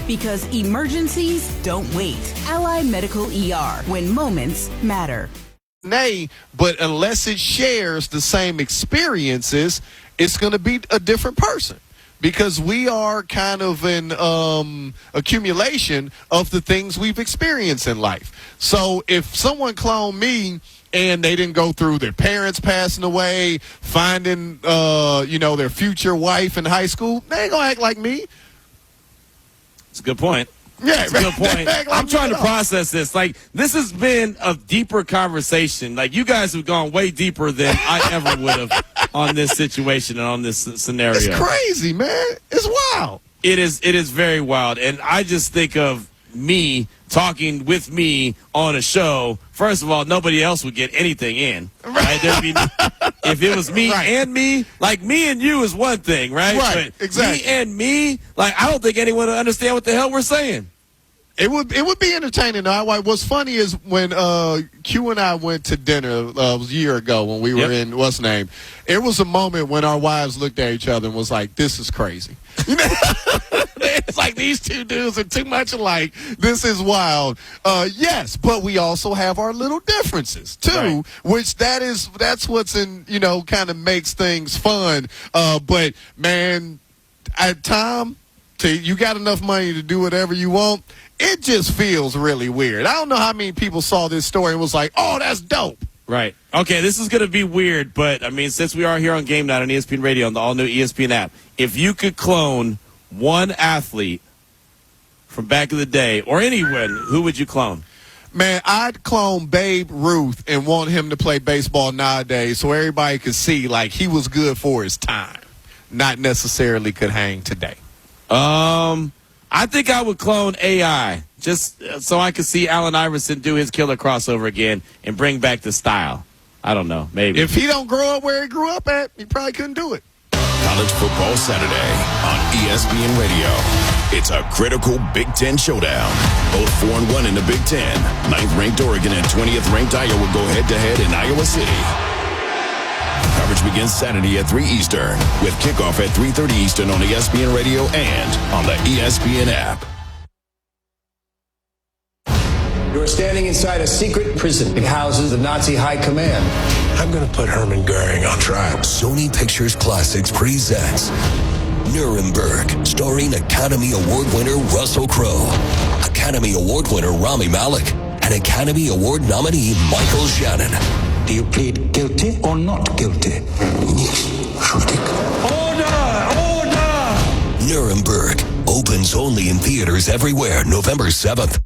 Because emergencies don't wait. Ally Medical ER, when moments matter. Nay, but unless it shares the same experiences, it's going to be a different person. Because we are kind of an accumulation of the things we've experienced in life. So if someone cloned me and they didn't go through their parents passing away, finding, their future wife in high school, they ain't going to act like me. It's a good point. Yeah, that's a good point. I'm trying to process this. Like, this has been a deeper conversation. Like, you guys have gone way deeper than I ever would have on this situation and on this scenario. It's crazy, man. It's wild. It is very wild. And I just think of me talking with me on a show. First of all, nobody else would get anything in. Right? If it was me and me, like me and you is one thing, right? Right, but exactly. Me and me, like I don't think anyone would understand what the hell we're saying. It would be entertaining. Though. What's funny is when Q and I went to dinner it was a year ago when we were in what's name. It was a moment when our wives looked at each other and was like, "This is crazy." You know, it's like these two dudes are too much alike. This is wild. Yes, but we also have our little differences too, which that's what's in kind of makes things fun. But man, at time, you got enough money to do whatever you want. It just feels really weird. I don't know how many people saw this story and was like, oh, that's dope. Right. Okay, this is going to be weird, but, I mean, since we are here on Game Night on ESPN Radio on the all-new ESPN app, if you could clone one athlete from back in the day, or anyone, who would you clone? Man, I'd clone Babe Ruth and want him to play baseball nowadays so everybody could see, like, he was good for his time, not necessarily could hang today. I think I would clone AI just so I could see Allen Iverson do his killer crossover again and bring back the style. I don't know, maybe. If he don't grow up where he grew up at, he probably couldn't do it. College Football Saturday on ESPN Radio. It's a critical Big Ten showdown. Both 4-1 in the Big Ten. 9th-ranked Oregon and 20th-ranked Iowa go head-to-head in Iowa City. Coverage begins Saturday at 3 Eastern, with kickoff at 3:30 Eastern on ESPN Radio and on the ESPN app. You're standing inside a secret prison. It houses the Nazi high command. I'm going to put Hermann Goering on trial. Sony Pictures Classics presents Nuremberg, starring Academy Award winner Russell Crowe, Academy Award winner Rami Malek, and Academy Award nominee Michael Shannon. Do you plead guilty or not guilty? Order! Nuremberg opens only in theaters everywhere November 7th.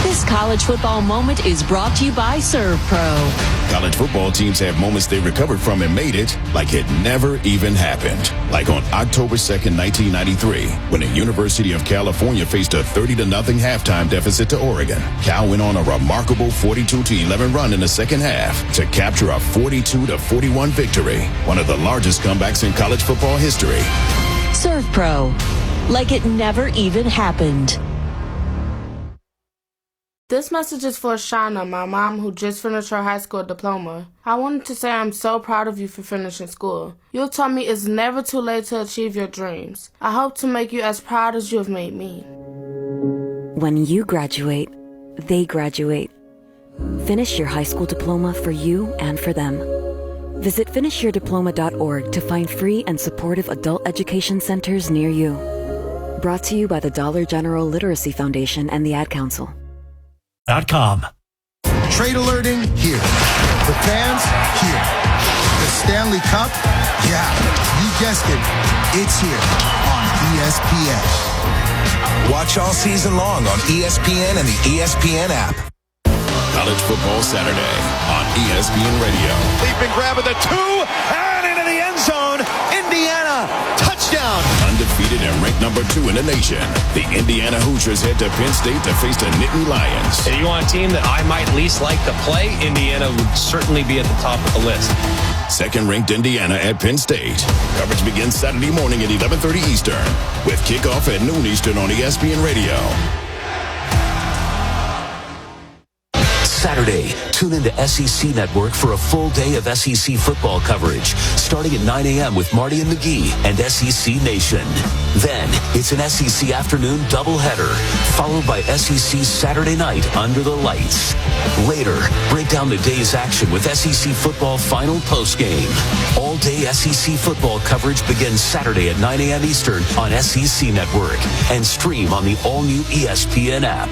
This college football moment is brought to you by ServPro. College football teams have moments they recovered from and made it like it never even happened. Like on October 2nd, 1993, when the University of California faced a 30-0 halftime deficit to Oregon. Cal went on a remarkable 42-11 run in the second half to capture a 42-41 victory, one of the largest comebacks in college football history. ServPro, like it never even happened. This message is for Shauna, my mom, who just finished her high school diploma. I wanted to say I'm so proud of you for finishing school. You told me it's never too late to achieve your dreams. I hope to make you as proud as you have made me. When you graduate, they graduate. Finish your high school diploma for you and for them. Visit finishyourdiploma.org to find free and supportive adult education centers near you. Brought to you by the Dollar General Literacy Foundation and the Ad Council. Trade alerting here. The fans here. The Stanley Cup, yeah, you guessed it. It's here on ESPN. Watch all season long on ESPN and the ESPN app. College Football Saturday on ESPN Radio. They've been grabbing the 2 and into the end zone. Indiana, touchdown. Undefeated and ranked number 2 in the nation, the Indiana Hoosiers head to Penn State to face the Nittany Lions. If you want a team that I might least like to play, Indiana would certainly be at the top of the list. Second-ranked Indiana at Penn State. Coverage begins Saturday morning at 11:30 Eastern, with kickoff at noon Eastern on ESPN Radio. Saturday, tune into SEC Network for a full day of SEC football coverage, starting at 9 a.m. with Marty and McGee and SEC Nation. Then, it's an SEC afternoon doubleheader, followed by SEC Saturday night under the lights. Later, break down the day's action with SEC football final postgame. All-day SEC football coverage begins Saturday at 9 a.m. Eastern on SEC Network and stream on the all-new ESPN app.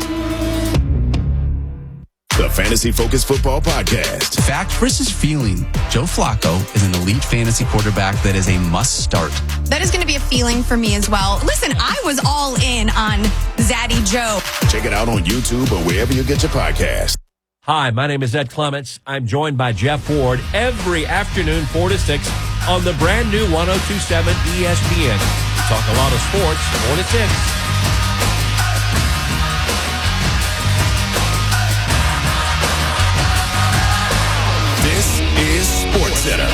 The Fantasy Focus Football Podcast. Fact versus feeling. Joe Flacco is an elite fantasy quarterback that is a must start. That is going to be a feeling for me as well. Listen, I was all in on Zaddy Joe. Check it out on YouTube or wherever you get your podcast. Hi, my name is Ed Clements. I'm joined by Jeff Ford every afternoon, 4 to 6, on the brand new 102.7 ESPN. Talk a lot of sports, 4 to 6. This is Sports Center.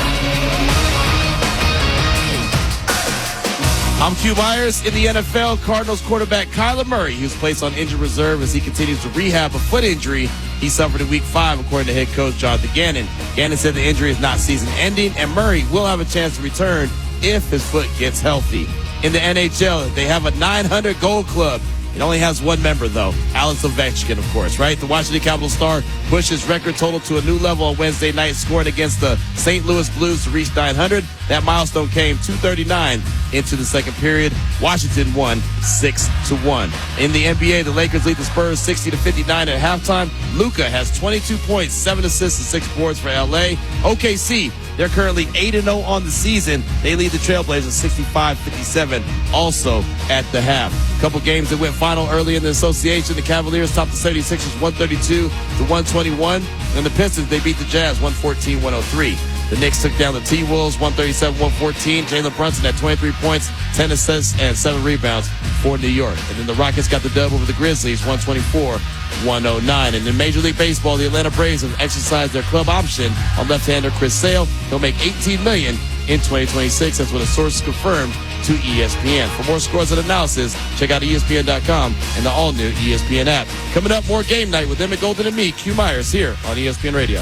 I'm Q Myers. In the NFL, Cardinals quarterback Kyler Murray, who's placed on injured reserve as he continues to rehab a foot injury he suffered in Week 5, according to head coach Jonathan Gannon. Gannon said the injury is not season-ending, and Murray will have a chance to return if his foot gets healthy. In the NHL, they have a 900-goal club. It only has one member, though, Alex Ovechkin, of course, right? The Washington Capitals star pushed his record total to a new level on Wednesday night, scoring against the St. Louis Blues to reach 900. That milestone came 2:39 into the second period. Washington won 6-1. In the NBA, the Lakers lead the Spurs 60-59 at halftime. Luka has 22 points, 7 assists, and 6 boards for LA. OKC, they're currently 8-0 on the season. They lead the Trailblazers 65-57 also at the half. A couple games that went final early in the association. The Cavaliers topped the 76ers 132-121. And the Pistons, they beat the Jazz 114-103. The Knicks took down the T-Wolves 137-114. Jalen Brunson had 23 points, 10 assists, and 7 rebounds for New York. And then the Rockets got the dub over the Grizzlies 124-109. And in Major League Baseball, the Atlanta Braves have exercised their club option on left-hander Chris Sale. He'll make $18 million in 2026. That's what a source confirmed to ESPN. For more scores and analysis, check out ESPN.com and the all-new ESPN app. Coming up, more game night with Emmett Golden and me, Q Myers, here on ESPN Radio.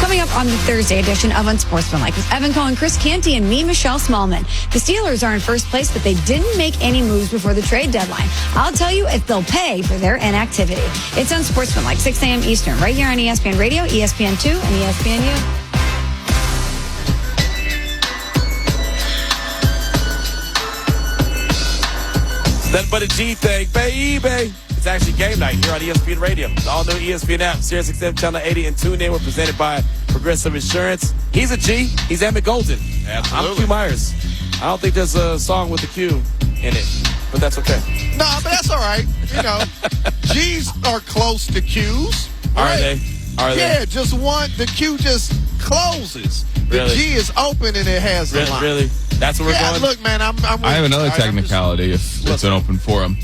Coming up on the Thursday edition of Unsportsmanlike with Evan Cohen, Chris Canty, and me, Michelle Smallman. The Steelers are in first place, but they didn't make any moves before the trade deadline. I'll tell you if they'll pay for their inactivity. It's Unsportsmanlike, 6 a.m. Eastern, right here on ESPN Radio, ESPN2, and ESPNU. Nothing but a G thing, baby. It's actually game night here on ESPN Radio. The all-new ESPN app, Sirius XM Channel 80, and TuneIn. We're presented by Progressive Insurance. He's a G. He's Emmett Golden. Absolutely. I'm Q Myers. I don't think there's a song with a Q in it, but that's okay. No, but that's all right. You know, G's are close to Q's. Are they? Are they? Yeah, just one. The Q just closes. The Really? G is open and it has a line. Really? That's where we're going? Look, man, I'm I have another technicality if it's an open forum.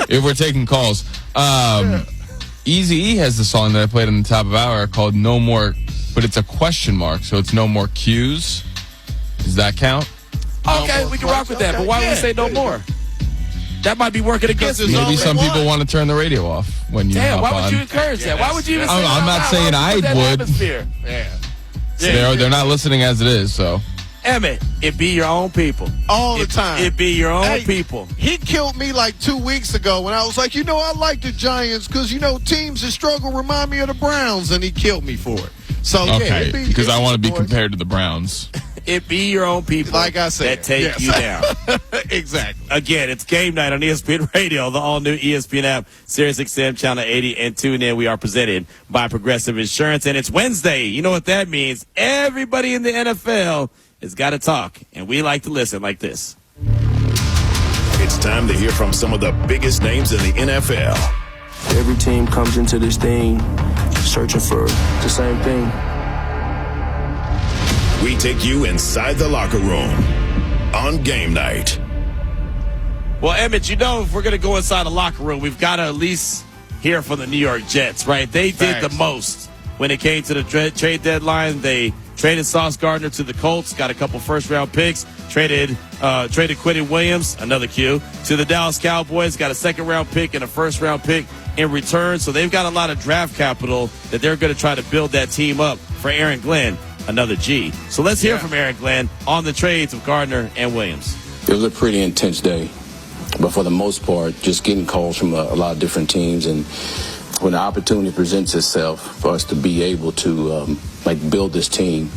If we're taking calls. Eazy-E has the song that I played on the top of hour called No More, but it's a question mark, so it's No More Q's. Does that count? Okay, we can rock with that, but why would we say no more? That might be working against us. Maybe some people want to turn the radio off when you Damn, hop why on. would you encourage that? Why would you even say I'm not saying I would. They're not listening as it is, so. Emmett, it be your own people. All the time. It be your own people. He killed me like 2 weeks ago when I was like, I like the Giants because, teams that struggle remind me of the Browns, and he killed me for it. So, okay, because I want to be compared to the Browns. It be your own people, like I said, that take you down. Exactly. Again, it's game night on ESPN Radio, the all-new ESPN app, Sirius XM Channel 80, and TuneIn. We are presented by Progressive Insurance, and it's Wednesday. You know what that means? Everybody in the NFL has got to talk, and we like to listen like this. It's time to hear from some of the biggest names in the NFL. Every team comes into this thing searching for the same thing. We take you inside the locker room on game night. Well, Emmett, if we're going to go inside the locker room, we've got to at least hear from the New York Jets, right? They did the most when it came to the trade deadline. They traded Sauce Gardner to the Colts, got a couple first-round picks, traded Quentin Williams, another Q, to the Dallas Cowboys, got a second-round pick and a first-round pick in return. So they've got a lot of draft capital that they're going to try to build that team up for Aaron Glenn, another G. So let's hear from Aaron Glenn on the trades of Gardner and Williams. It was a pretty intense day, but for the most part, just getting calls from a lot of different teams, and when the opportunity presents itself for us to be able to build this team,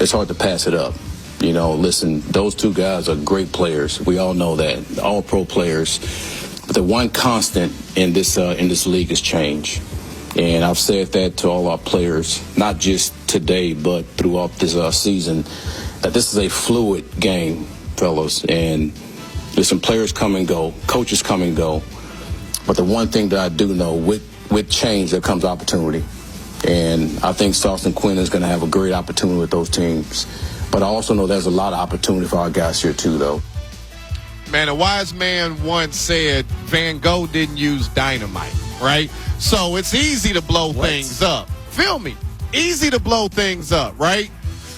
it's hard to pass it up. You know, listen, those two guys are great players. We all know that, all pro players. But the one constant in this league is change. And I've said that to all our players, not just today, but throughout this season, that this is a fluid game, fellas. And listen, players come and go, coaches come and go. But the one thing that I do know, with change, there comes opportunity. And I think Sauce and Quinn is going to have a great opportunity with those teams. But I also know there's a lot of opportunity for our guys here, too, though. Man, a wise man once said Van Gogh didn't use dynamite, right? So it's easy to blow things up. Feel me? Easy to blow things up, right?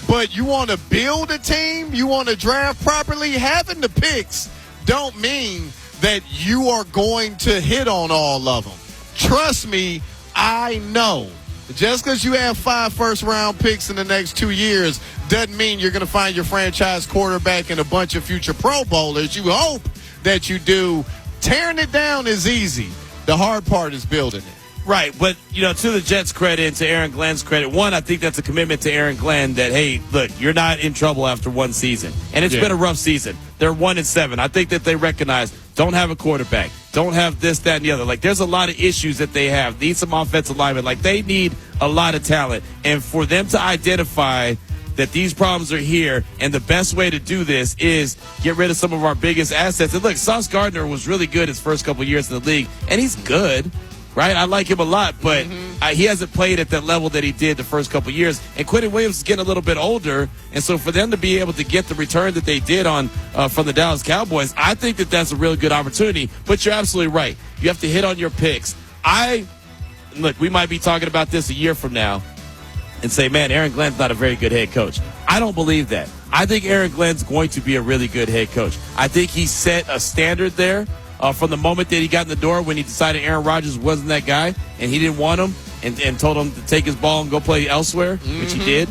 But you want to build a team? You want to draft properly? Having the picks don't mean that you are going to hit on all of them. Trust me, I know. Just because you have 5 first-round picks in the next 2 years doesn't mean you're going to find your franchise quarterback and a bunch of future Pro Bowlers. You hope that you do. Tearing it down is easy. The hard part is building it. Right, but, you know, to the Jets' credit and to Aaron Glenn's credit, one, I think that's a commitment to Aaron Glenn that, hey, look, you're not in trouble after one season. And it's been a rough season. They're 1-7. I think that they recognize don't have a quarterback, don't have this, that, and the other. Like, there's a lot of issues that they have. Need some offensive linemen. Like, they need a lot of talent. And for them to identify that these problems are here, and the best way to do this is get rid of some of our biggest assets. And look, Sauce Gardner was really good his first couple years in the league, and he's good. Right, I like him a lot, but he hasn't played at that level that he did the first couple years. And Quentin Williams is getting a little bit older, and so for them to be able to get the return that they did on from the Dallas Cowboys, I think that that's a really good opportunity. But you're absolutely right. You have to hit on your picks. Look, we might be talking about this a year from now and say, man, Aaron Glenn's not a very good head coach. I don't believe that. I think Aaron Glenn's going to be a really good head coach. I think he set a standard there. From the moment that he got in the door when he decided Aaron Rodgers wasn't that guy and he didn't want him and told him to take his ball and go play elsewhere, which he did.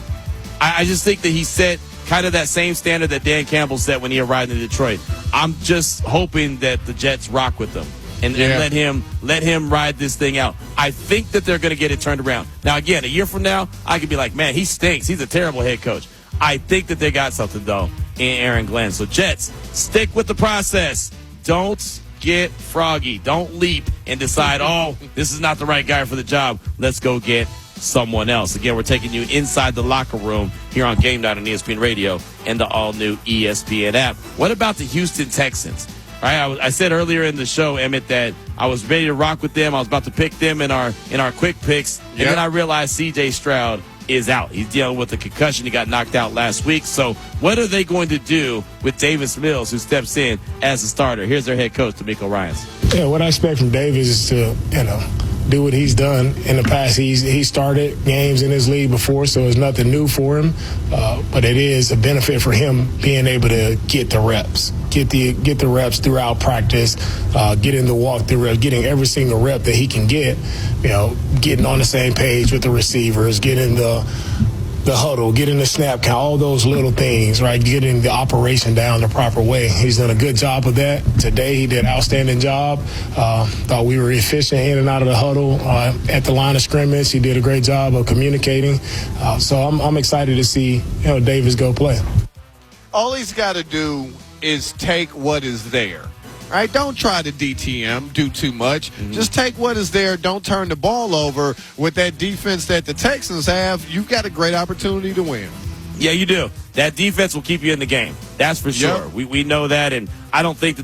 I just think that he set kind of that same standard that Dan Campbell set when he arrived in Detroit. I'm just hoping that the Jets rock with him and let him ride this thing out. I think that they're going to get it turned around. Now, again, a year from now, I could be like, man, he stinks. He's a terrible head coach. I think that they got something, though, in Aaron Glenn. So, Jets, stick with the process. Don't get froggy. Don't leap and decide, oh, this is not the right guy for the job. Let's go get someone else. Again, we're taking you inside the locker room here on Game Night on ESPN Radio and the all-new ESPN app. What about the Houston Texans? All right, I said earlier in the show, Emmett, that I was ready to rock with them. I was about to pick them in our quick picks, and then I realized C.J. Stroud is out. He's dealing with a concussion. He got knocked out last week. So what are they going to do with Davis Mills, who steps in as a starter? Here's their head coach, D'Amico Ryans. Yeah, what I expect from Davis is to, do what he's done in the past. He started games in his league before, so it's nothing new for him. But it is a benefit for him being able to get the reps, get the reps throughout practice, getting the walk-through reps, getting every single rep that he can get. Getting on the same page with the receivers, getting the huddle, getting the snap count, all those little things, right? Getting the operation down the proper way. He's done a good job of that. Today he did an outstanding job. Thought we were efficient in and out of the huddle at the line of scrimmage. He did a great job of communicating. So I'm excited to see Davis go play. All he's got to do is take what is there. Right? Don't try to DTM, do too much. Just take what is there. Don't turn the ball over. With that defense that the Texans have, you've got a great opportunity to win. Yeah, you do. That defense will keep you in the game. That's for sure. We know that, and I don't think